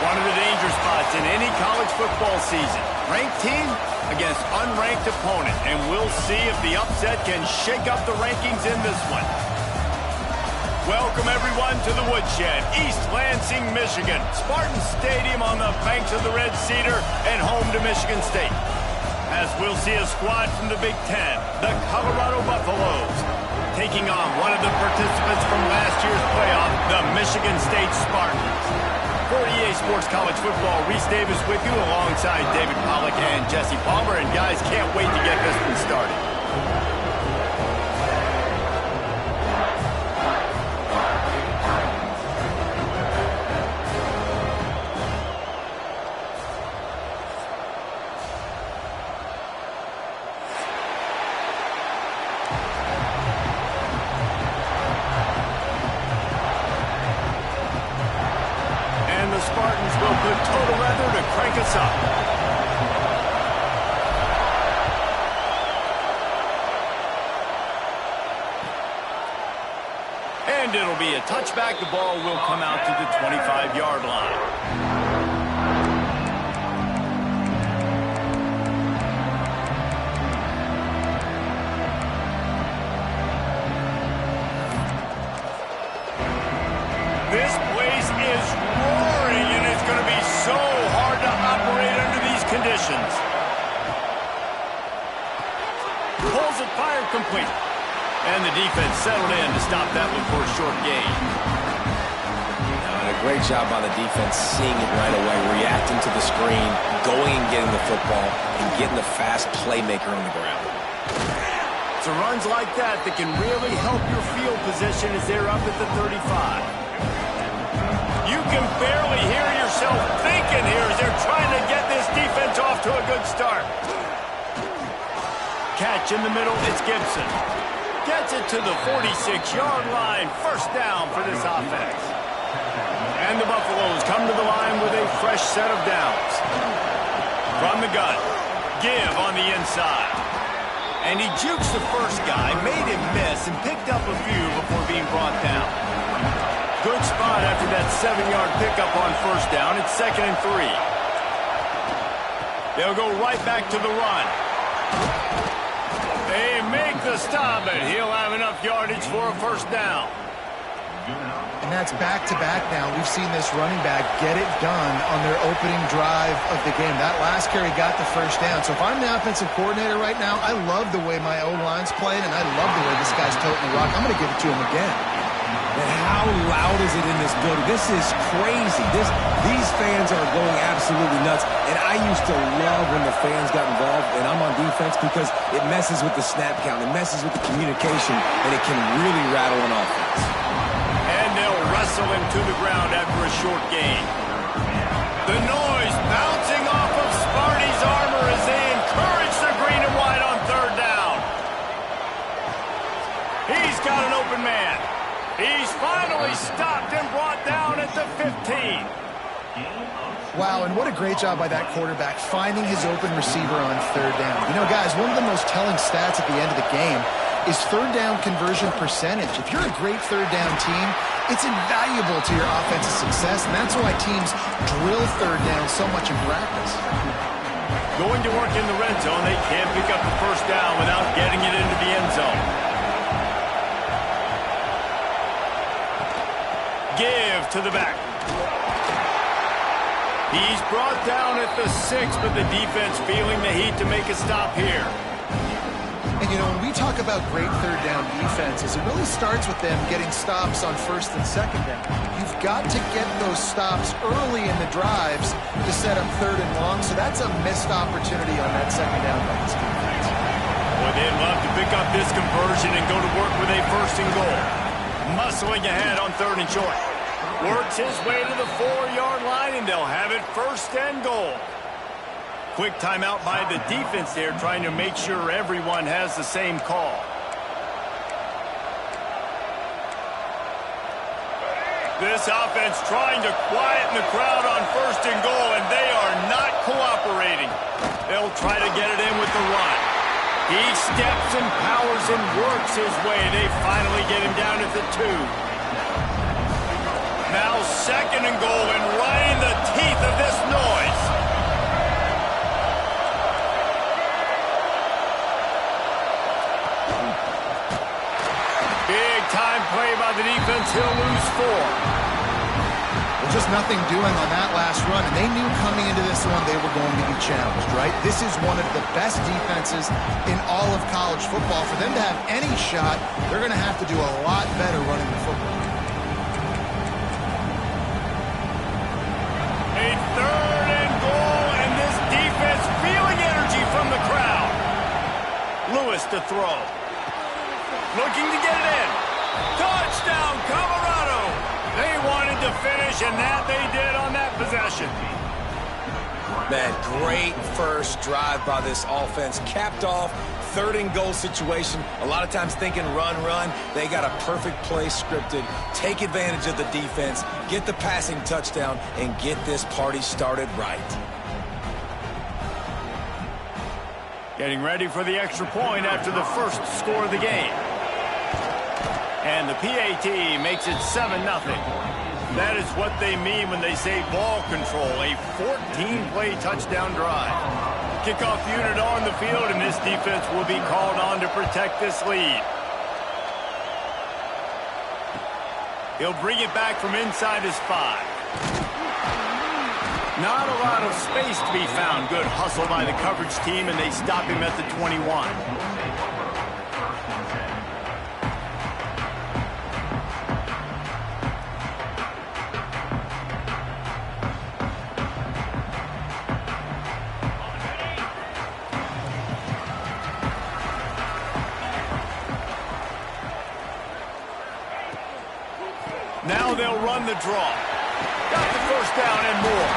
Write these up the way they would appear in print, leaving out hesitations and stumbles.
One of the danger spots in any college football season. Ranked team against unranked opponent. And we'll see if the upset can shake up the rankings in this one. Welcome, everyone, to the Woodshed, East Lansing, Michigan. Spartan Stadium on the banks of the Red Cedar and home to Michigan State. As we'll see a squad from the Big Ten, the Colorado Buffaloes, taking on one of the participants from last year's playoff, the Michigan State Spartans. For EA Sports College Football, Reese Davis with you alongside David Pollack and Jesse Palmer. And guys, can't wait to get this one started. Spartans will put total weather to crank us up. And it'll be a touchback. The ball will come out to the 25-yard line. This place is roaring, and it's going to be so hard to operate under these conditions. Pulls it, fired, complete. And the defense settled in to stop that one for a short gain. And a great job by the defense, seeing it right away, reacting to the screen, going and getting the football, and getting the fast playmaker on the ground. It's runs like that that can really help your field position as they're up at the 35. You can barely hear yourself thinking here as they're trying to get this defense off to a good start. Catch in the middle, it's Gibson. Gets it to the 46-yard line. First down for this offense. And the Buffaloes come to the line with a fresh set of downs. From the gun, Give on the inside. And he jukes the first guy, made him miss, and picked up a few before being brought down. Good spot after that 7-yard pickup on first down. It's 2nd and 3. They'll go right back to the run. They make the stop, and he'll have enough yardage for a first down. And that's back-to-back now. We've seen this running back get it done on their opening drive of the game. That last carry got the first down. So if I'm the offensive coordinator right now, I love the way my O-line's playing, and I love the way this guy's toting the rock. I'm going to give it to him again. And how loud is it in this building? This is crazy. These fans are going absolutely nuts. And I used to love when the fans got involved, and I'm on defense, because it messes with the snap count. It messes with the communication, and it can really rattle an offense. And they'll wrestle him to the ground after a short gain. The noise bouncing off of Sparty's armor as they encourage the green and white on third down. He's got an open man. He's finally stopped and brought down at the 15. Wow, and what a great job by that quarterback finding his open receiver on third down. You know, guys, one of the most telling stats at the end of the game is third down conversion percentage. If you're a great third down team, it's invaluable to your offensive success, and that's why teams drill third down so much in practice. Going to work in the red zone, they can't pick up the first down without getting it into the end zone. Give to the back. He's brought down at the 6, but the defense feeling the heat to make a stop here. And, you know, when we talk about great third down defenses, it really starts with them getting stops on first and second down. You've got to get those stops early in the drives to set up third and long, so that's a missed opportunity on that second down by this defense. Well, they'd love to pick up this conversion and go to work with a first and goal. Muscling ahead on third and short. Works his way to the 4-yard line, and they'll have it first and goal. Quick timeout by the defense there, trying to make sure everyone has the same call. This offense trying to quieten the crowd on first and goal, and they are not cooperating. They'll try to get it in with the run. He steps and powers and works his way. They finally get him down at the 2. Now 2nd and goal, and right in the teeth nothing doing on that last run, and they knew coming into this one they were going to be challenged, right? This is one of the best defenses in all of college football. For them to have any shot, they're going to have to do a lot better running the football. A 3rd and goal, and this defense feeling energy from the crowd. Lewis to throw. Looking to get it in. Touchdown, Colorado! They wanted to finish, and that they did on that possession. Man, great first drive by this offense. Capped off, 3rd and goal situation. A lot of times thinking run, run. They got a perfect play scripted. Take advantage of the defense, get the passing touchdown, and get this party started right. Getting ready for the extra point after the first score of the game. And the PAT makes it 7-0. That is what they mean when they say ball control, a 14-play touchdown drive. Kickoff unit on the field, and this defense will be called on to protect this lead. He'll bring it back from inside his 5. Not a lot of space to be found. Good hustle by the coverage team, and they stop him at the 21. Now they'll run the draw. Got the first down and more.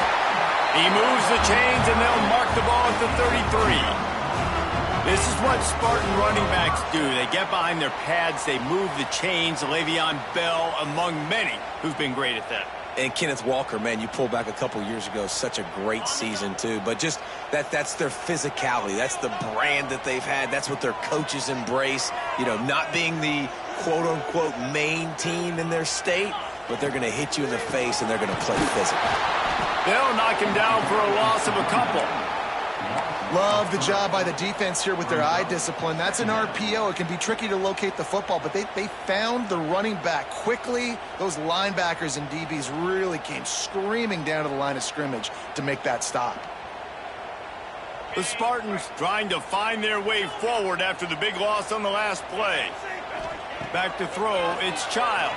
He moves the chains, and they'll mark the ball at the 33. This is what Spartan running backs do. They get behind their pads, they move the chains. Le'Veon Bell, among many, who've been great at that. And Kenneth Walker, man, you pull back a couple years ago, such a great season, too. But just that's their physicality. That's the brand that they've had. That's what their coaches embrace. You know, not being the quote-unquote main team in their state, but they're going to hit you in the face, and they're going to play physical. They'll knock him down for a loss of a couple. Love the job by the defense here with their eye discipline. That's an RPO. It can be tricky to locate the football, but they found the running back quickly. Those linebackers and DBs really came screaming down to the line of scrimmage to make that stop. The Spartans trying to find their way forward after the big loss on the last play. Back to throw, it's Childs.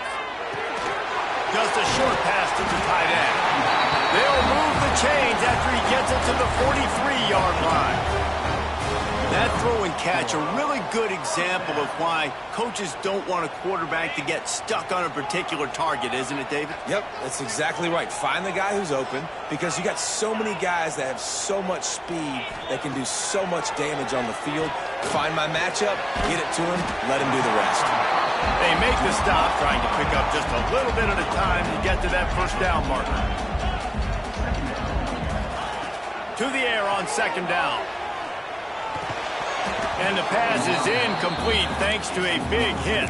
Just a short pass to the tight end. They'll move the chains after he gets it to the 43-yard line. That throw and catch, a really good example of why coaches don't want a quarterback to get stuck on a particular target, isn't it, David? Yep, that's exactly right. Find the guy who's open, because you got so many guys that have so much speed that can do so much damage on the field. Find my matchup, get it to him, let him do the rest. They make the stop, trying to pick up just a little bit at a time to get to that first down marker. To the air on 2nd down. And the pass is incomplete thanks to a big hit.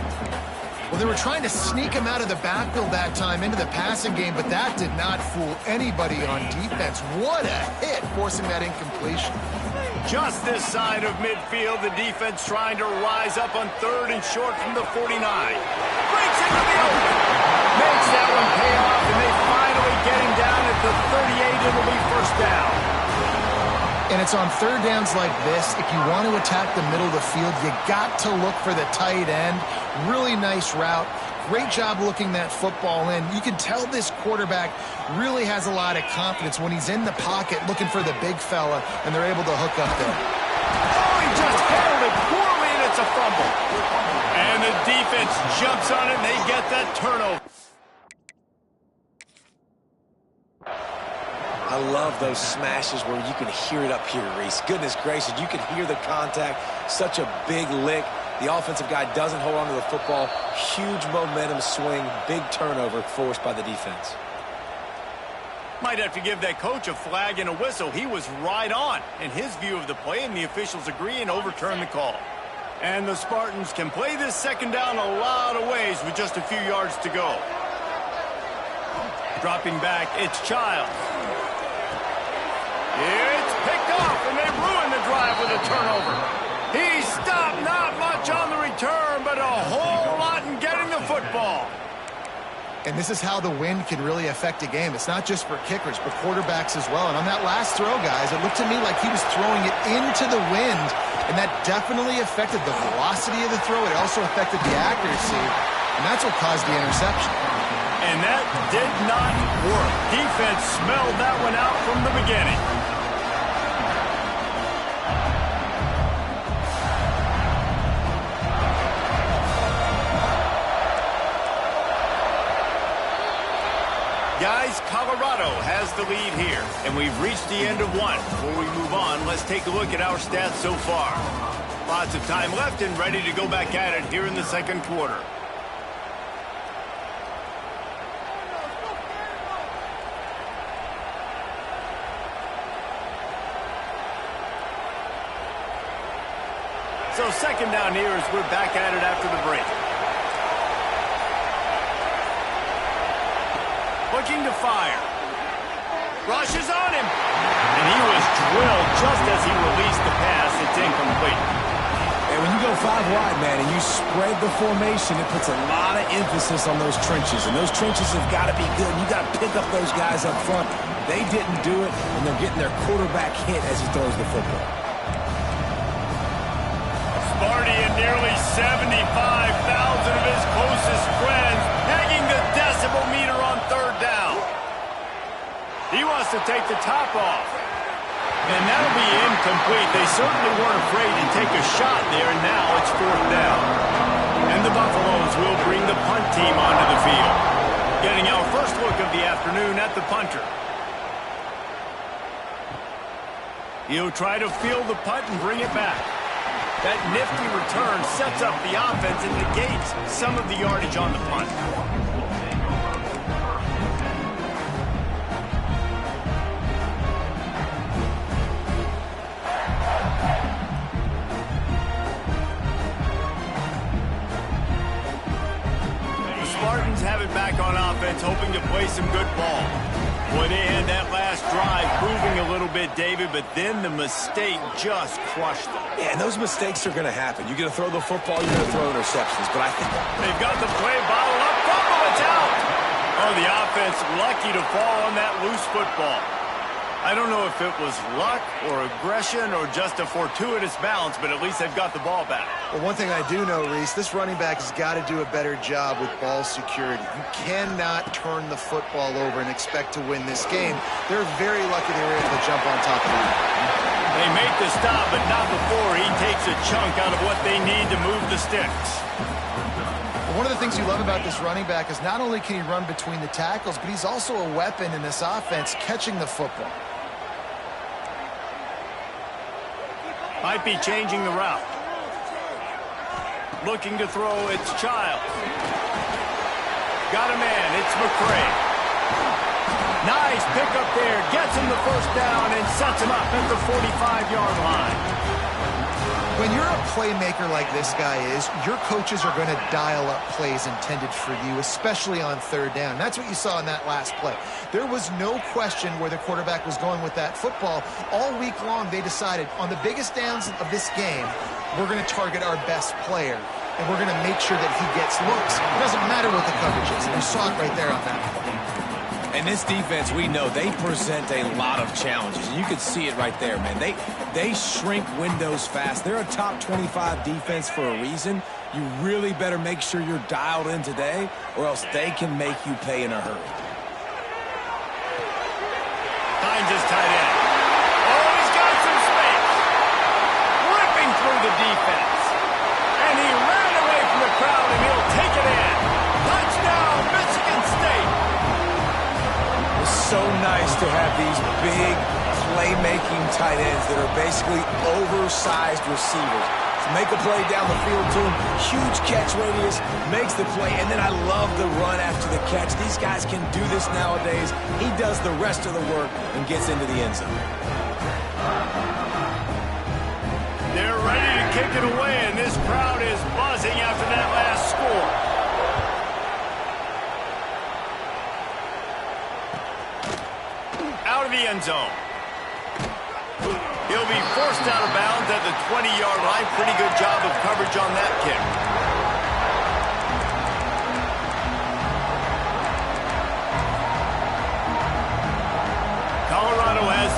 Well, they were trying to sneak him out of the backfield that time into the passing game, but that did not fool anybody on defense. What a hit, forcing that incompletion. Just this side of midfield, the defense trying to rise up on 3rd and short from the 49. Breaks into the open. Makes that one pay off, and they finally get him down at the 38. It'll be first down. And it's on 3rd downs like this. If you want to attack the middle of the field, you got to look for the tight end. Really nice route. Great job looking that football in. You can tell this quarterback really has a lot of confidence when he's in the pocket looking for the big fella, and they're able to hook up there. Oh, he just handled it poorly, and it's a fumble. And the defense jumps on it, and they get that turnover. I love those smashes where you can hear it up here, Reese. Goodness gracious, you can hear the contact. Such a big lick. The offensive guy doesn't hold on to the football. Huge momentum swing, big turnover forced by the defense. Might have to give that coach a flag and a whistle. He was right on in his view of the play, and the officials agree and overturn the call. And the Spartans can play this 2nd down a lot of ways with just a few yards to go. Dropping back, it's Childs. It's picked off, and they ruin the drive with a turnover. He stopped, not much on the return, but a whole lot in getting the football. And this is how the wind can really affect a game. It's not just for kickers, but quarterbacks as well. And on that last throw, guys, it looked to me like he was throwing it into the wind, and that definitely affected the velocity of the throw. It also affected the accuracy, and that's what caused the interception. And that did not work. Defense smelled that one out from the beginning. Guys, Colorado has the lead here, and we've reached the end of one. Before we move on, let's take a look at our stats so far. Lots of time left and ready to go back at it here in the second quarter. So second down here as we're back at it after the break. Looking to fire. Rushes on him. And he was drilled just as he released the pass. It's incomplete. And when you go 5 wide, man, and you spread the formation, it puts a lot of emphasis on those trenches. And those trenches have got to be good. You got to pick up those guys up front. They didn't do it, and they're getting their quarterback hit as he throws the football. Sparty and nearly 75,000 of his closest friends hanging the decibel meter on third down. He wants to take the top off. And that'll be incomplete. They certainly weren't afraid to take a shot there, and now it's fourth down. And the Buffaloes will bring the punt team onto the field. Getting our first look of the afternoon at the punter. He'll try to field the punt and bring it back. That nifty return sets up the offense and negates some of the yardage on the punt. The Spartans have it back on offense, hoping to play some good ball. Boy, they had that last drive moving a little bit, David, but then the mistake just crushed them. Yeah, and those mistakes are going to happen. You're going to throw the football, you're going to throw interceptions, but I think they've got the play bottled up. Fumble, it's out. Oh, the offense lucky to fall on that loose football. I don't know if it was luck or aggression or just a fortuitous bounce, but at least they've got the ball back. Well, one thing I do know, Reese, this running back has got to do a better job with ball security. You cannot turn the football over and expect to win this game. They're very lucky they were able to jump on top of it. They make the stop, but not before he takes a chunk out of what they need to move the sticks. One of the things you love about this running back is not only can he run between the tackles, but he's also a weapon in this offense catching the football. Might be changing the route. Looking to throw, it's Child. Got a man, it's McCray. Nice pickup there, gets him the first down and sets him up at the 45-yard line. When you're a playmaker like this guy is, your coaches are going to dial up plays intended for you, especially on third down. That's what you saw in that last play. There was no question where the quarterback was going with that football. All week long, they decided on the biggest downs of this game, we're going to target our best player, and we're going to make sure that he gets looks. It doesn't matter what the coverage is, and you saw it right there on that play. And this defense, we know, they present a lot of challenges. You can see it right there, man. They shrink windows fast. They're a top 25 defense for a reason. You really better make sure you're dialed in today, or else they can make you pay in a hurry. Finds his tight end. Oh, he's got some space. Ripping through the defense. And he ran away from the crowd, and he'll take it in. Touchdown, Michigan State. So nice to have these big playmaking tight ends that are basically oversized receivers. To make a play down the field to him, huge catch radius, makes the play, and then I love the run after the catch. These guys can do this nowadays. He does the rest of the work and gets into the end zone. They're ready to kick it away, and this crowd is buzzing after that last score. Out of the end zone. He'll be forced out of bounds at the 20-yard line. Pretty good job of coverage on that kick.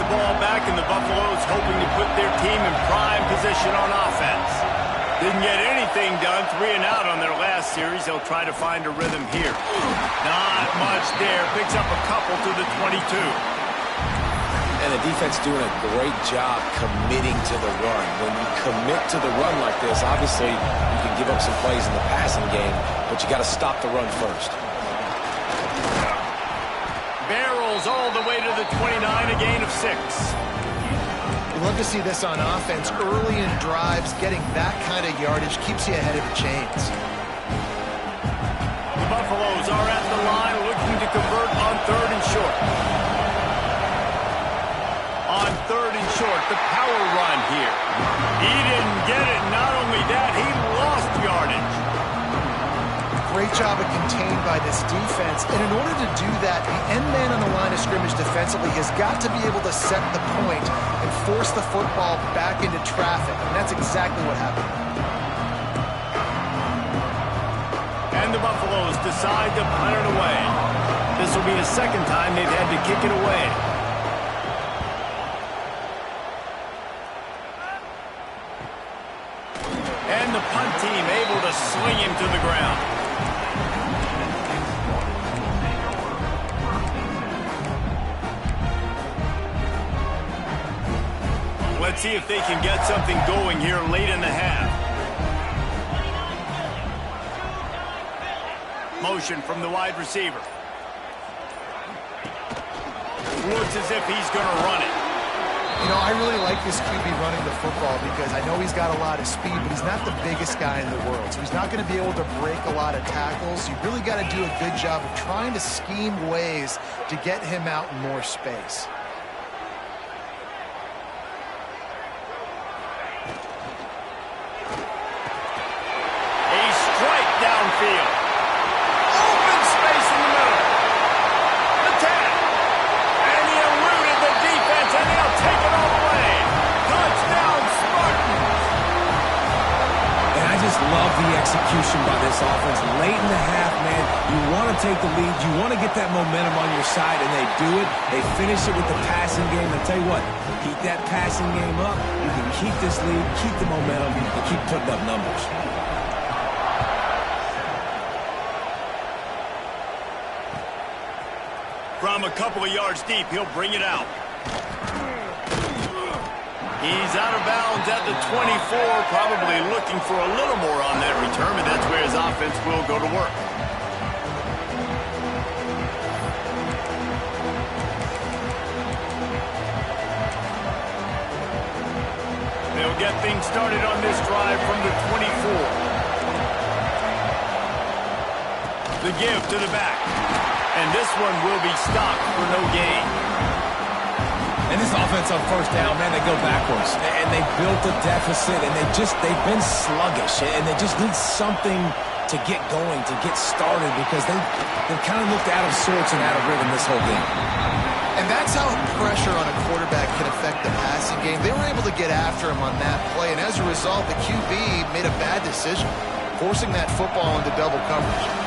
the ball back, and the Buffaloes hoping to put their team in prime position on offense. Didn't get anything done, 3 and out on their last series. They'll try to find a rhythm here. Not much there. Picks up a couple to the 22. And the defense doing a great job committing to the run. When you commit to the run like this, obviously you can give up some plays in the passing game, but you got to stop the run first. Barrels all the way to the 29, a gain of 6. You love to see this on offense. Early in drives, getting that kind of yardage keeps you ahead of the chains. The Buffaloes are at the line looking to convert on 3rd and short. On 3rd and short, the power run here. He didn't get it. Not only that, he lost yardage. Great job of contained by this defense. And in order to do that, the end man on the line of scrimmage defensively has got to be able to set the point and force the football back into traffic. And that's exactly what happened. And the Buffaloes decide to punt it away. This will be the second time they've had to kick it away. And the punt team able to sling him to the ground. Let's see if they can get something going here late in the half. Motion from the wide receiver. Looks as if he's going to run it. You know, I really like this QB running the football because I know he's got a lot of speed, but he's not the biggest guy in the world. So he's not going to be able to break a lot of tackles. You really got to do a good job of trying to scheme ways to get him out in more space. Downfield. Open space in the middle. Attack. And he eluded the defense, and he'll take it all the way. Touchdown, Spartans. And I just love the execution by this offense. Late in the half, man, you want to take the lead. You want to get that momentum on your side, and they do it. They finish it with the passing game. And tell you what, keep that passing game up. You can keep this lead, keep the momentum, and keep putting up numbers. From a couple of yards deep, he'll bring it out. He's out of bounds at the 24, probably looking for a little more on that return, but that's where his offense will go to work. They'll get things started on this drive from the 24. The give to the back. And this one will be stopped for no gain. And this offense on 1st down, man, they go backwards. And they built a deficit, and they've been sluggish. And they just need something to get going, to get started, because they've kind of looked out of sorts and out of rhythm this whole game. And that's how pressure on a quarterback can affect the passing game. They were able to get after him on that play, and as a result, the QB made a bad decision, forcing that football into double coverage.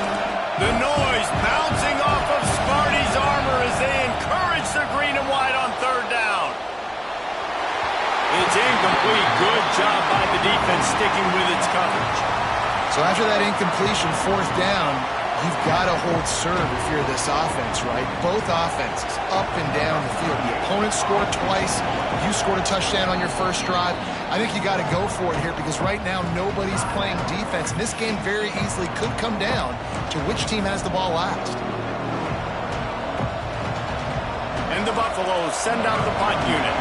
The noise bouncing off of Sparty's armor as they encourage the green and white on 3rd down. It's incomplete. Good job by the defense sticking with its coverage. So after that incompletion, 4th down, you've got to hold serve if you're this offense, right? Both offenses up and down the field. The opponent scored twice. You scored a touchdown on your first drive. I think you got to go for it here because right now nobody's playing defense. And this game very easily could come down to which team has the ball last. And the Buffaloes send out the punt unit.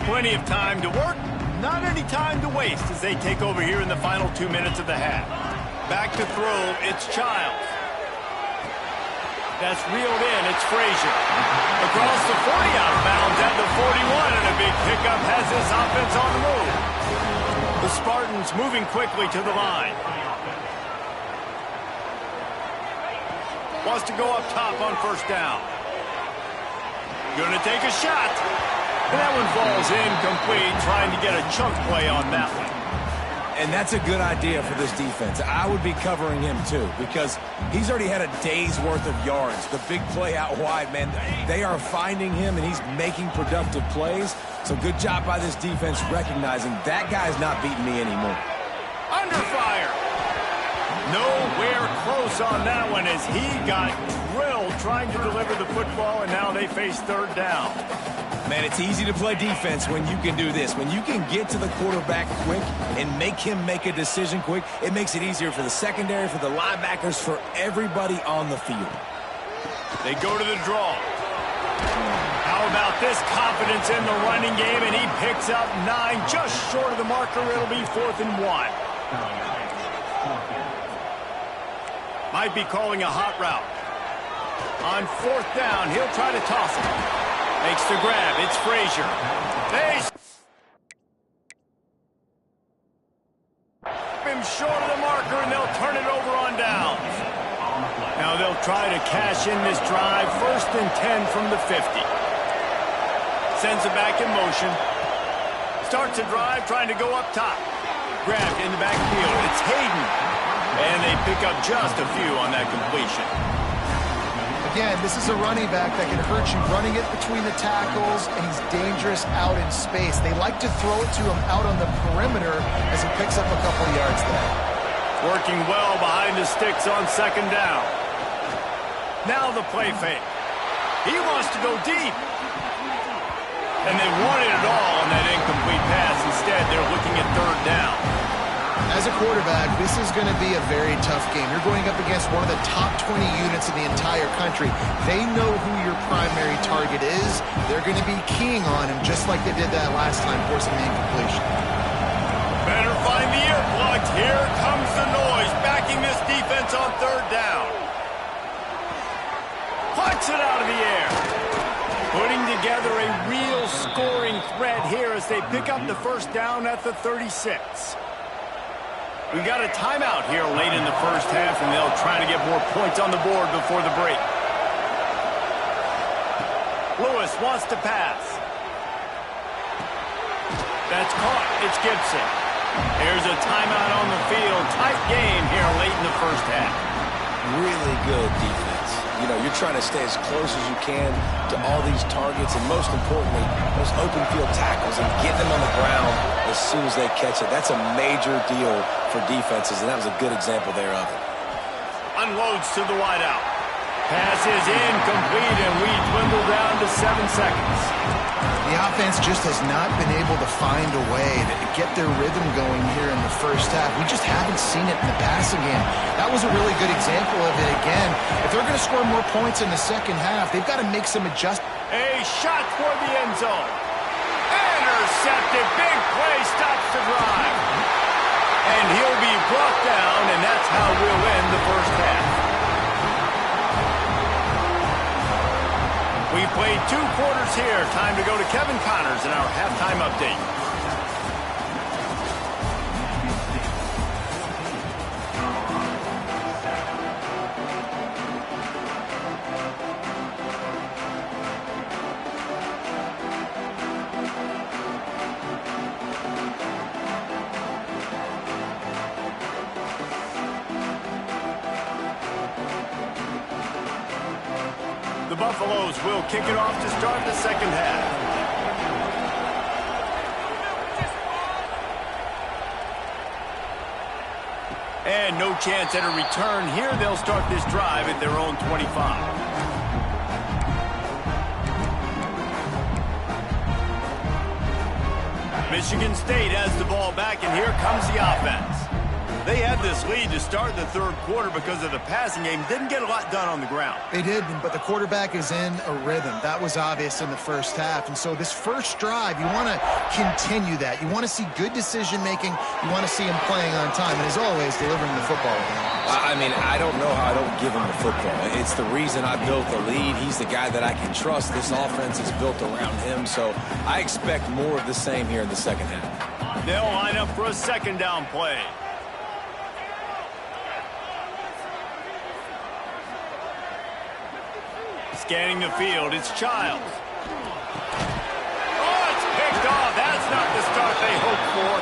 Plenty of time to work, not any time to waste as they take over here in the final 2 minutes of the half. Back to throw, it's Childs. That's reeled in, it's Frazier. Across the 40 out of bounds at the 41, and a big pickup has this offense on the move. The Spartans moving quickly to the line. Wants to go up top on first down. Gonna take a shot. And that one falls incomplete, trying to get a chunk play on that one. And that's a good idea for this defense. I would be covering him too, because he's already had a day's worth of yards. The big play out wide, man, they are finding him, and he's making productive plays. So good job by this defense recognizing that guy's not beating me anymore. Under fire. Nowhere close on that one as he got drilled trying to deliver the football, and now they face third down. Man, it's easy to play defense when you can do this. When you can get to the quarterback quick and make him make a decision quick, it makes it easier for the secondary, for the linebackers, for everybody on the field. They go to the draw. How about this confidence in the running game, and he picks up 9, just short of the marker. It'll be 4th and 1. Might be calling a hot route. On 4th down, he'll try to toss it. Makes the grab. It's Frazier. They him short of the marker, and they'll turn it over on downs. Now they'll try to cash in this drive. 1st and 10 from the 50. Sends it back in motion. Starts a drive trying to go up top. Grabbed in the backfield. It's Hayden. And they pick up just a few on that completion. Again, this is a running back that can hurt you running it between the tackles, and he's dangerous out in space. They like to throw it to him out on the perimeter as he picks up a couple yards there. Working well behind the sticks on 2nd down. Now the play fake. He wants to go deep. And they wanted it all on that incomplete pass. Instead, they're looking at 3rd down. As a quarterback, this is going to be a very tough game. You're going up against one of the top 20 units in the entire country. They know who your primary target is. They're going to be keying on him just like they did that last time, forcing the incompletion. Better find the earplugs. Here comes the noise, backing this defense on 3rd down. Punts it out of the air. Putting together a real scoring threat here as they pick up the 1st down at the 36. We've got a timeout here late in the 1st half, and they'll try to get more points on the board before the break. Lewis wants to pass. That's caught. It's Gibson. There's a timeout on the field. Tight game here late in the 1st half. Really good defense. You know, you're trying to stay as close as you can to all these targets, and most importantly, those open field tackles, and get them on the ground as soon as they catch it. That's a major deal for defenses, and that was a good example there of it. Unloads to the wideout. Pass is incomplete, and we dwindle down to 7 seconds. The offense just has not been able to find a way to get their rhythm going here in the 1st half. We just haven't seen it in the passing game. That was a really good example of it again. If they're going to score more points in the 2nd half, they've got to make some adjustments. A shot toward the end zone. Intercepted. Big play stops the drive. And he'll be brought down, and that's how we'll end the 1st half. We played 2 quarters here. Time to go to Kevin Connors in our halftime update. The Buffaloes will kick it off to start the 2nd half. And no chance at a return here. They'll start this drive at their own 25. Michigan State has the ball back, and here comes the offense. They had this lead to start the 3rd quarter because of the passing game. Didn't get a lot done on the ground. They did, but the quarterback is in a rhythm. That was obvious in the 1st half. And so this 1st drive, you want to continue that. You want to see good decision-making. You want to see him playing on time. And as always, delivering the football. I mean, I don't know how I don't give him the football. It's the reason I built the lead. He's the guy that I can trust. This offense is built around him. So I expect more of the same here in the 2nd half. They'll line up for a 2nd down play. Scanning the field, it's Childs. Oh, it's picked off. That's not the start they hoped for.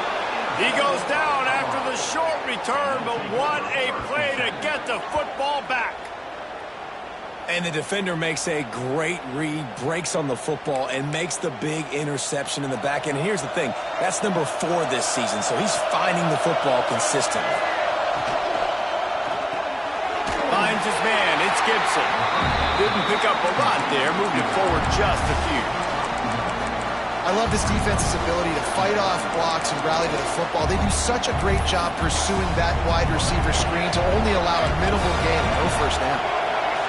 He goes down after the short return, but what a play to get the football back. And the defender makes a great read, breaks on the football, and makes the big interception in the back end. And here's the thing, that's number 4 this season, so he's finding the football consistently. Finds his man, it's Gibson. Didn't pick up a lot there, moved it forward just a few. I love this defense's ability to fight off blocks and rally to the football. They do such a great job pursuing that wide receiver screen to only allow a minimal gain and no first down.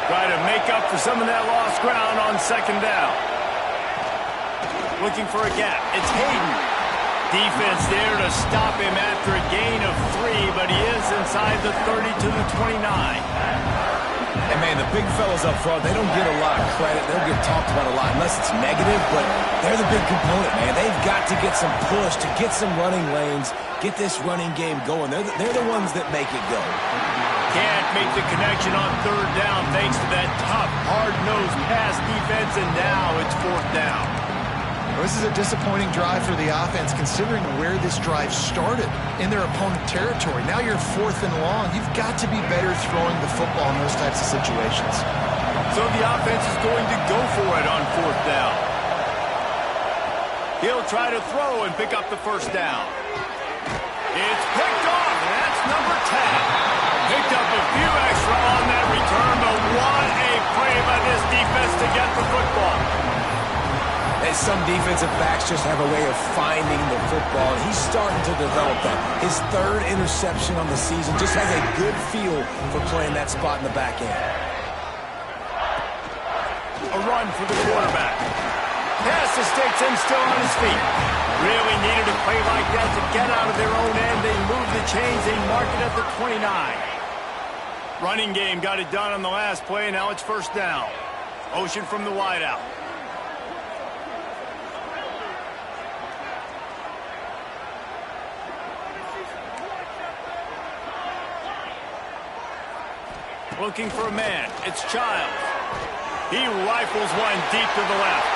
Try to make up for some of that lost ground on second down. Looking for a gap, it's Hayden. Defense there to stop him after a gain of 3, but he is inside the 30 to the 29. And, man, the big fellas up front, they don't get a lot of credit. They don't get talked about a lot unless it's negative, but they're the big component, man. They've got to get some push, to get some running lanes, get this running game going. They're the ones that make it go. Can't make the connection on third down thanks to that tough, hard-nosed pass defense, and now it's fourth down. Well, this is a disappointing drive for the offense considering where this drive started in their opponent territory. Now you're 4th and long. You've got to be better throwing the football in those types of situations. So the offense is going to go for it on 4th down. He'll try to throw and pick up the first down. It's picked off, and that's number 10. Picked up a few extra on that return, but what a play by this defense to get the football. And some defensive backs just have a way of finding the football, and he's starting to develop that. His 3rd interception on the season, just has a good feel for playing that spot in the back end. A run for the quarterback. Pass to Stetson, still on his feet. Really needed a play like that to get out of their own end. They move the chains, they mark it at the 29. Running game got it done on the last play, now it's first down. Motion from the wideout. Looking for a man. It's Childs. He rifles one deep to the left.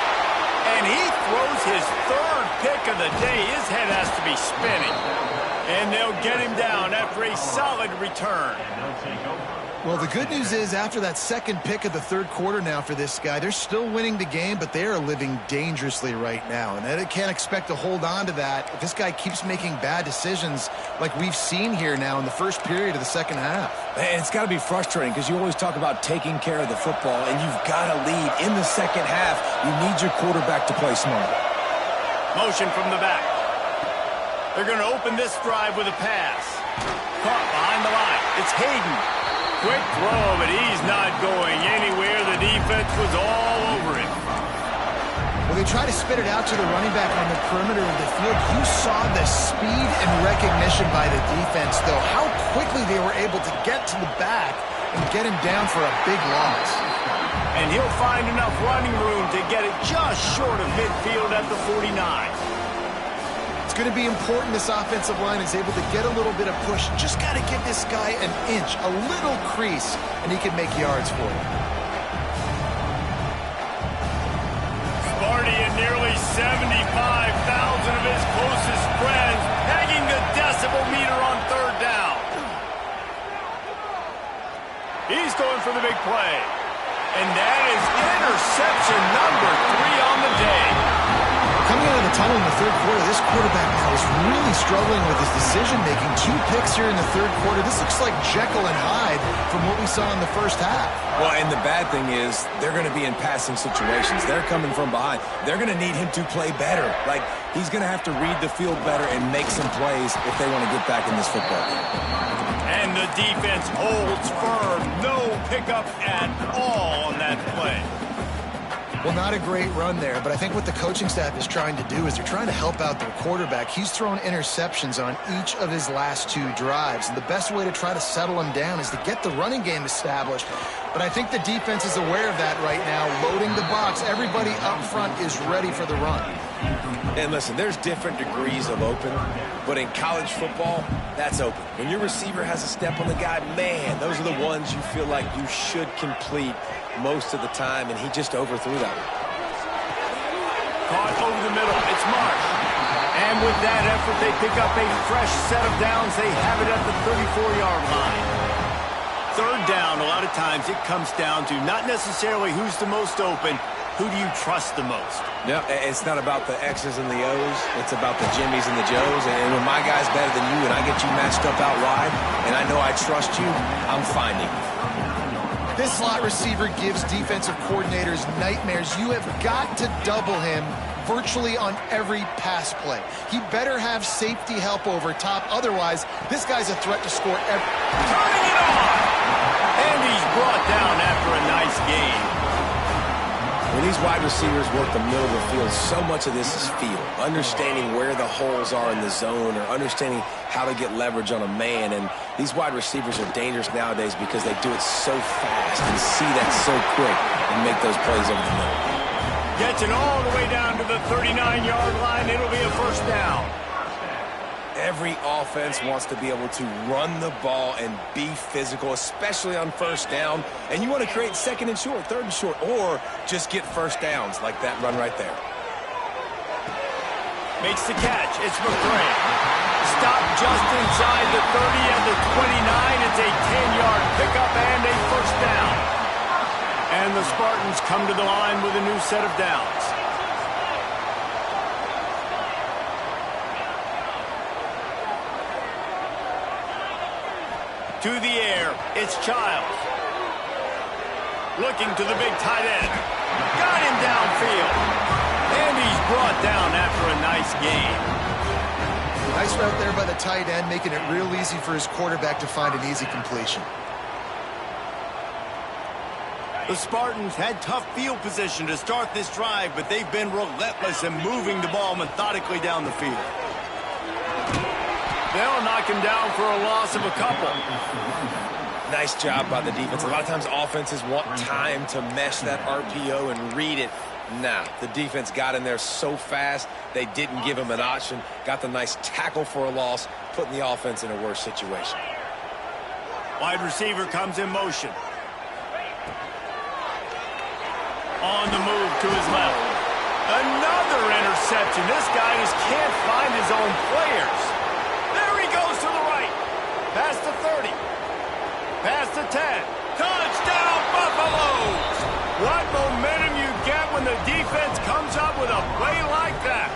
And he throws his 3rd pick of the day. His head has to be spinning. And they'll get him down after a solid return. Well, the good news is after that 2nd pick of the 3rd quarter now for this guy, they're still winning the game, but they are living dangerously right now. And they can't expect to hold on to that if this guy keeps making bad decisions like we've seen here now in the first period of the second half. And it's got to be frustrating because you always talk about taking care of the football, and you've got to lead in the second half. You need your quarterback to play smart. Motion from the back. They're going to open this drive with a pass. Caught behind the line. It's Hayden. Quick throw, but he's not going anywhere. The defense was all over him. Well, they try to spit it out to the running back on the perimeter of the field. You saw the speed and recognition by the defense, though. How quickly they were able to get to the back and get him down for a big loss. And he'll find enough running room to get it just short of midfield at the 49. It's going to be important this offensive line is able to get a little bit of push. Just got to give this guy an inch, a little crease, and he can make yards for you. Sparty and nearly 75,000 of his closest friends pegging the decibel meter on 3rd down. He's going for the big play. And that is interception number 3 on the day. Coming out of the tunnel in the 3rd quarter, this quarterback now is really struggling with his decision-making. 2 picks here in the 3rd quarter. This looks like Jekyll and Hyde from what we saw in the first half. Well, and the bad thing is they're going to be in passing situations. They're coming from behind. They're going to need him to play better. Like, he's going to have to read the field better and make some plays if they want to get back in this football game. And the defense holds firm. No pickup at all on that play. Well, not a great run there, but I think what the coaching staff is trying to do is they're trying to help out their quarterback. He's thrown interceptions on each of his last 2 drives, and the best way to try to settle him down is to get the running game established. But I think the defense is aware of that right now, loading the box. Everybody up front is ready for the run. And listen, there's different degrees of open, but in college football, that's open. When your receiver has a step on the guy, man, those are the ones you feel like you should complete most of the time, and he just overthrew that one. Caught over the middle. It's Marsh. And with that effort, they pick up a fresh set of downs. They have it at the 34-yard line. Third down, a lot of times it comes down to not necessarily who's the most open, who do you trust the most? Yeah, it's not about the X's and the O's. It's about the Jimmies and the Joes. And when my guy's better than you and I get you matched up out wide, and I know I trust you, I'm finding you. This slot receiver gives defensive coordinators nightmares. You have got to double him virtually on every pass play. He better have safety help over top. Otherwise, this guy's a threat to score every... Turning it on! And he's brought down after a nice gain. When these wide receivers work the middle of the field, so much of this is feel. Understanding where the holes are in the zone or understanding how to get leverage on a man. And these wide receivers are dangerous nowadays because they do it so fast and see that so quick and make those plays over the middle. Gets it all the way down to the 39-yard line. It'll be a first down. Every offense wants to be able to run the ball and be physical, especially on first down. And you want to create second and short, third and short, or just get first downs like that run right there. Makes the catch. It's McCray. Stopped just inside the 30 at the 29. It's a 10-yard pickup and a first down. And the Spartans come to the line with a new set of downs. To the air, it's Childs. Looking to the big tight end. Got him downfield. And he's brought down after a nice gain. Nice route there by the tight end, making it real easy for his quarterback to find an easy completion. The Spartans had tough field position to start this drive, but they've been relentless in moving the ball methodically down the field. They'll knock him down for a loss of a couple. Nice job by the defense. A lot of times offenses want time to mesh that RPO and read it. Nah, the defense got in there so fast, they didn't give him an option. Got the nice tackle for a loss, putting the offense in a worse situation. Wide receiver comes in motion. On the move to his left. Another interception. This guy just can't find his own players. There he goes to the right. Past the 30. Past the 10. Touchdown, Buffaloes! What momentum you get when the defense comes up with a play like that.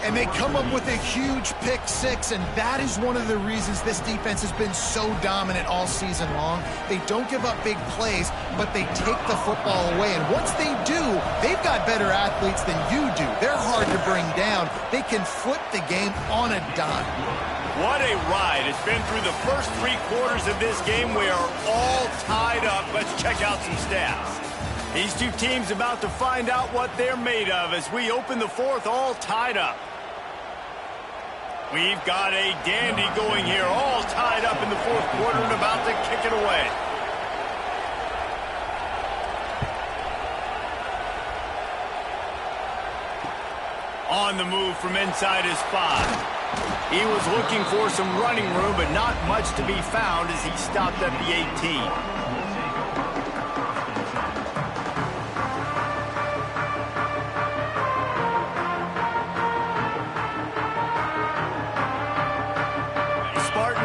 And they come up with a huge pick six, and that is one of the reasons this defense has been so dominant all season long. They don't give up big plays, but they take the football away. And once they do, they've got better athletes than you do. They're hard to bring down. They can flip the game on a dime. What a ride. It's been through the first 3 quarters of this game. We are all tied up. Let's check out some stats. These two teams about to find out what they're made of as we open the fourth all tied up. We've got a dandy going here, all tied up in the fourth quarter and about to kick it away. On the move from inside his 5. He was looking for some running room, but not much to be found as he stopped at the 18.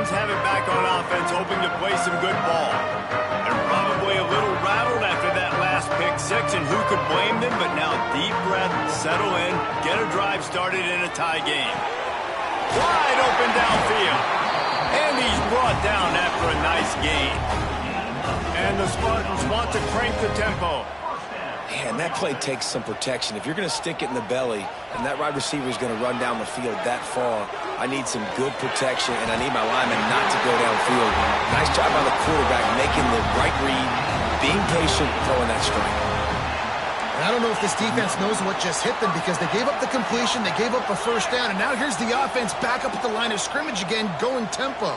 Have it back on offense, hoping to play some good ball. They're probably a little rattled after that last pick six, and who could blame them? But now deep breath, settle in, get a drive started in a tie game. Wide open downfield. And he's brought down after a nice gain. And the Spartans want to crank the tempo. Man, that play takes some protection. If you're going to stick it in the belly and that wide receiver is going to run down the field that far, I need some good protection, and I need my lineman not to go downfield. Nice job by the quarterback making the right read, being patient, throwing that strike. And I don't know if this defense knows what just hit them because they gave up the completion, they gave up a first down, and now here's the offense back up at the line of scrimmage again, going tempo.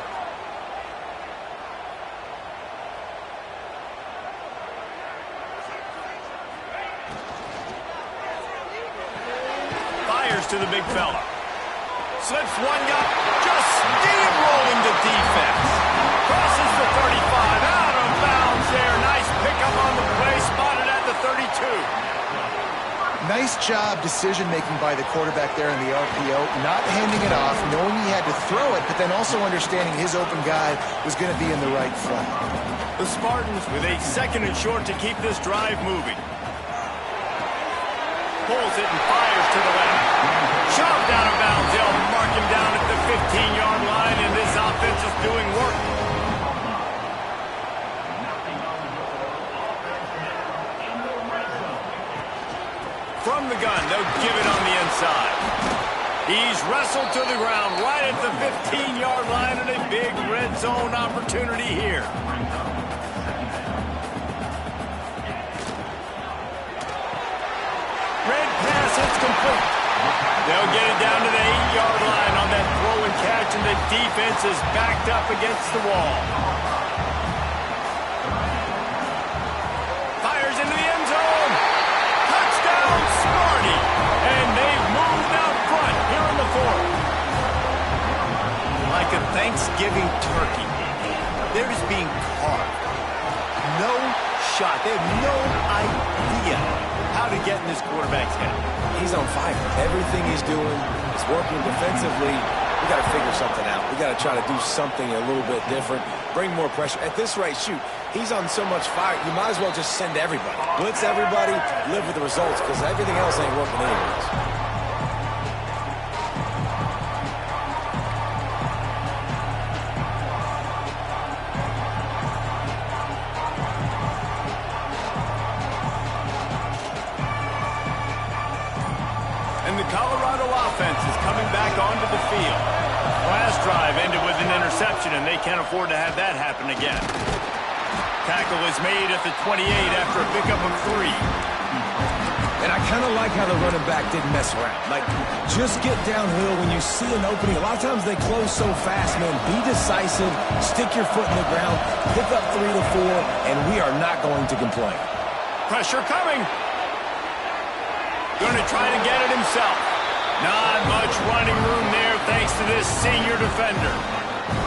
fires to the big fella. Slips one guy, just steamrolling the defense. Crosses the 35, out of bounds there. Nice pickup on the play, spotted at the 32. Nice job decision-making by the quarterback there in the RPO, not handing it off, knowing he had to throw it, but then also understanding his open guy was going to be in the right flat. The Spartans with a 2nd and short to keep this drive moving. Pulls it and fires to the left. Shoved out of bounds. They'll mark him down at the 15-yard line, and this offense is doing work. From the gun, they'll give it on the inside. He's wrestled to the ground right at the 15-yard line, and a big red zone opportunity here. Red pass, it's complete. They'll get it down to the 8-yard line on that throw and catch, and the defense is backed up against the wall. Fires into the end zone. Touchdown, Sparty. And they've moved out front here in the 4th. Like a Thanksgiving turkey, they're just being carved. No shot. They have no idea how to get in this quarterback's head. He's on fire. Everything he's doing is working defensively. We got to figure something out. We got to try to do something a little bit different. Bring more pressure. At this rate, shoot, he's on so much fire, you might as well just send everybody. Blitz everybody, live with the results, because everything else ain't working anyways. Colorado offense is coming back onto the field. Last drive ended with an interception, and they can't afford to have that happen again. Tackle is made at the 28 after a pickup of 3. And I kind of like how the running back didn't mess around. Like, just get downhill when you see an opening. A lot of times they close so fast, man. Be decisive, stick your foot in the ground, pick up 3 to 4, and we are not going to complain. Pressure coming. Going to try to get it himself. Not much running room there thanks to this senior defender.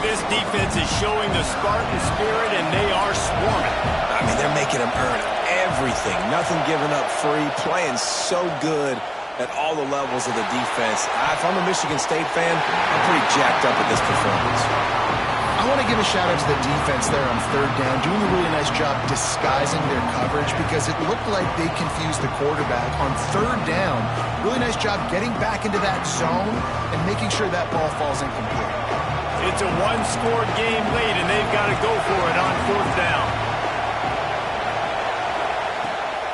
This defense is showing the Spartan spirit, and they are swarming. I mean, they're making them earn everything. Nothing given up free. Playing so good at all the levels of the defense. If I'm a Michigan State fan, I'm pretty jacked up with this performance. I want to give a shout-out to the defense there on 3rd down, doing a really nice job disguising their coverage because it looked like they confused the quarterback on 3rd down. Really nice job getting back into that zone and making sure that ball falls incomplete. It's a one-score game late, and they've got to go for it on 4th down.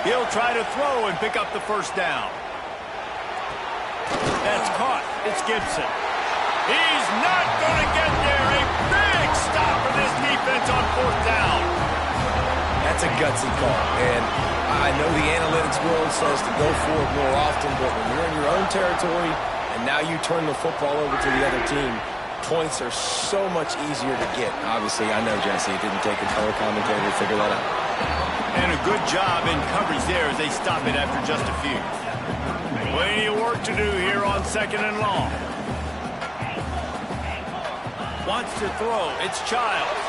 He'll try to throw and pick up the 1st down. That's caught. It's Gibson. He's not going to get there. A big stop for this defense on 4th down. That's a gutsy call. And I know the analytics world says to go for it more often, but when you're in your own territory and now you turn the football over to the other team, points are so much easier to get. Obviously, I know, Jesse, it didn't take a color commentator to figure that out. And a good job in coverage there as they stop it after just a few. Plenty of work to do here on 2nd and long. Wants to throw. It's Childs.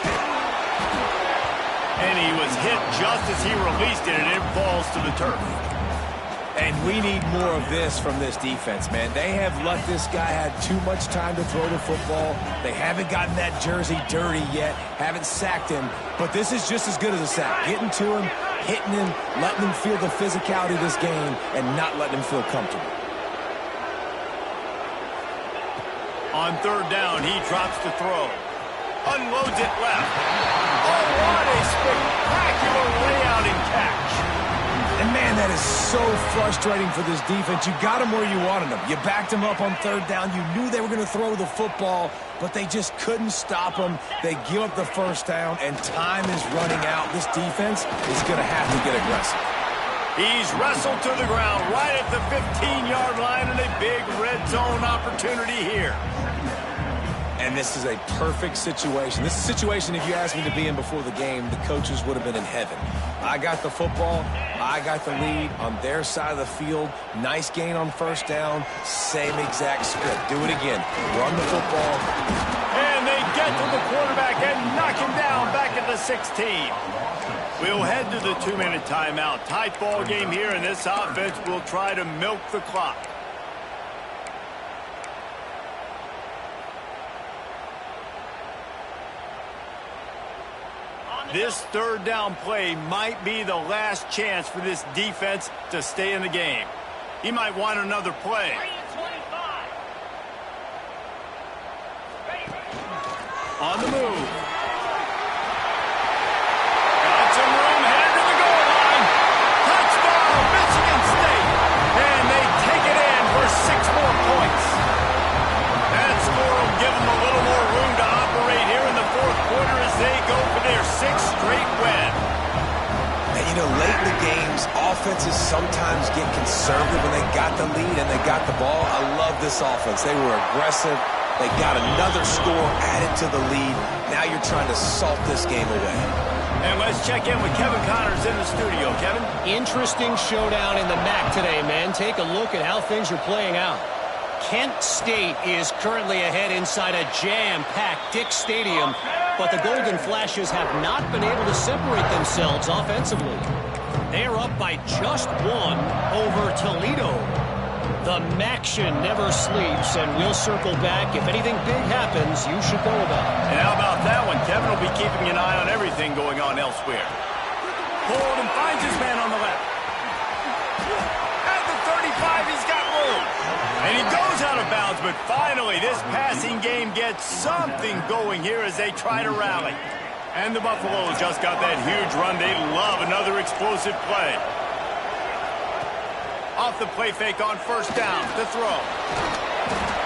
And he was hit just as he released it, and it falls to the turf. And we need more of this from this defense, man. They have let this guy have too much time to throw the football. They haven't gotten that jersey dirty yet, haven't sacked him. But this is just as good as a sack. Getting to him, hitting him, letting him feel the physicality of this game, and not letting him feel comfortable. On 3rd down, he drops the throw. Unloads it left. Oh, what a spectacular layout and catch. And, man, that is so frustrating for this defense. You got them where you wanted them. You backed them up on 3rd down. You knew they were going to throw the football, but they just couldn't stop them. They give up the 1st down, and time is running out. This defense is going to have to get aggressive. He's wrestled to the ground right at the 15-yard line, and a big red zone opportunity here. And this is a perfect situation. This is a situation, if you asked me to be in before the game, the coaches would have been in heaven. I got the football. I got the lead on their side of the field. Nice gain on first down. Same exact script. Do it again. Run the football. And they get to the quarterback and knock him down back at the 16. We'll head to the 2-minute timeout. Tight ball game here, and this offense will try to milk the clock. This third down play might be the last chance for this defense to stay in the game. He might want another play. On the move. Got some room, headed to the goal line. Touchdown, Michigan State. And they take it in for 6 more points. That score will give them a little more room to operate here in the fourth quarter as they go for their 6th straight win. And, you know, late in the games, offenses sometimes get conservative when they got the lead and they got the ball. I love this offense. They were aggressive. They got another score added to the lead. Now you're trying to salt this game away. And let's check in with Kevin Connors in the studio. Kevin? Interesting showdown in the MAC today, man. Take a look at how things are playing out. Kent State is currently ahead inside a jam-packed Dick's Stadium, but the Golden Flashes have not been able to separate themselves offensively. They are up by just 1 over Toledo. The Maction never sleeps, and we'll circle back. If anything big happens, you should know about it. And how about that one? Kevin will be keeping an eye on everything going on elsewhere. Hold and finds his man on the left. At the 35, he's got room. And he goes out of bounds, but finally this passing game gets something going here as they try to rally. And the Buffaloes just got that huge run. They love another explosive play. Off the play fake on first down to throw.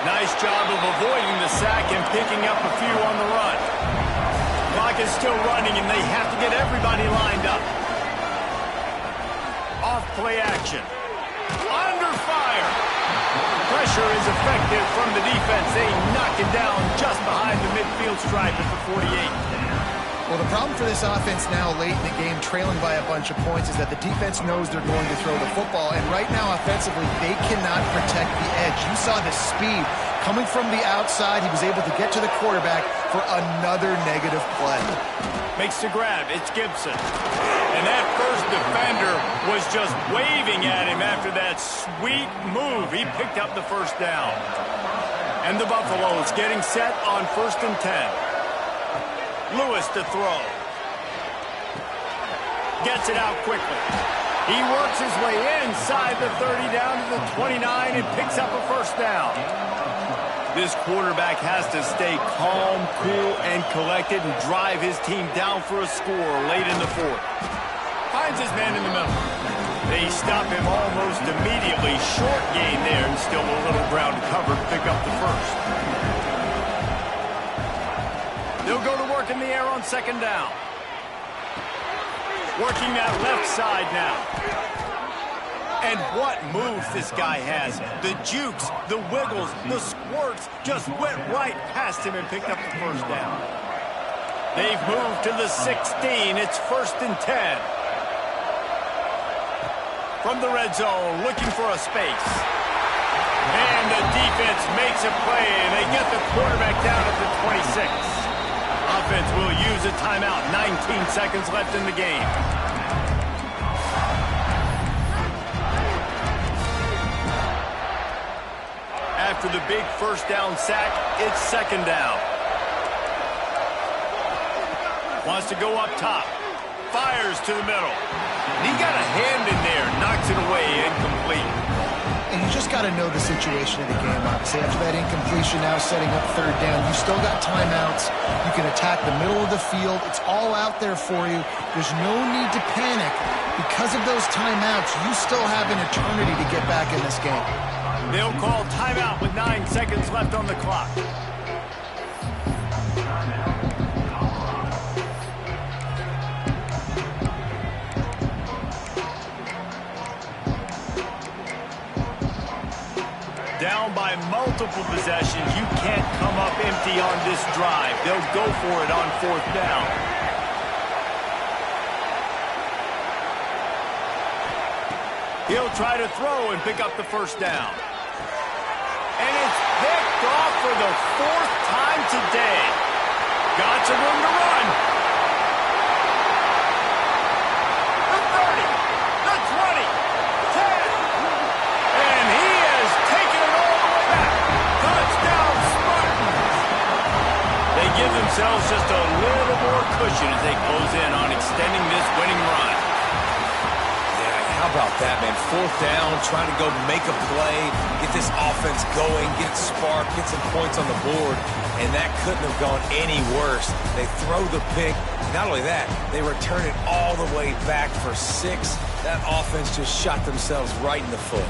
Nice job of avoiding the sack and picking up a few on the run. Clock is still running, and they have to get everybody lined up. Off play action. Under fire. Pressure is effective from the defense. They knock it down just behind the midfield stripe at the 48. Well, the problem for this offense now late in the game, trailing by a bunch of points, is that the defense knows they're going to throw the football. And right now, offensively, they cannot protect the edge. You saw the speed coming from the outside. He was able to get to the quarterback for another negative play. Makes the grab. It's Gibson. And that first defender was just waving at him after that sweet move. He picked up the first down. And the Buffaloes getting set on 1st and 10. Lewis to throw. Gets it out quickly. He works his way inside the 30 down to the 29 and picks up a first down. This quarterback has to stay calm, cool, and collected and drive his team down for a score late in the fourth. Finds his man in the middle. They stop him almost immediately. Short gain there and still a little ground covered to pick up the first. They'll go to work in the air on 2nd down. Working that left side now. And what moves this guy has. The jukes, the wiggles, the squirts just went right past him and picked up the first down. They've moved to the 16. It's 1st and 10. From the red zone, looking for a space. And the defense makes a play, and they get the quarterback down at the 26. Offense will use a timeout. 19 seconds left in the game. After the big first down sack, it's 2nd down. Wants to go up top. Fires to the middle. And he got a hand in there. Knocks it away. Incomplete. And you just got to know the situation of the game, obviously. After that incompletion, now setting up 3rd down, you still got timeouts. You can attack the middle of the field. It's all out there for you. There's no need to panic. Because of those timeouts, you still have an eternity to get back in this game. They'll call timeout with 9 seconds left on the clock. Down by multiple possessions. You can't come up empty on this drive. They'll go for it on 4th down. He'll try to throw and pick up the first down. And it's picked off for the 4th time today. Got some room to run. The 30, the 20, 10. And he has taken it all the way back. Touchdown Spartans. They give themselves just a little more cushion as they close in on extending this winning run. How about that, man? 4th down, trying to go make a play, get this offense going, get it sparked, get some points on the board, and that couldn't have gone any worse. They throw the pick. Not only that, they return it all the way back for 6. That offense just shot themselves right in the foot.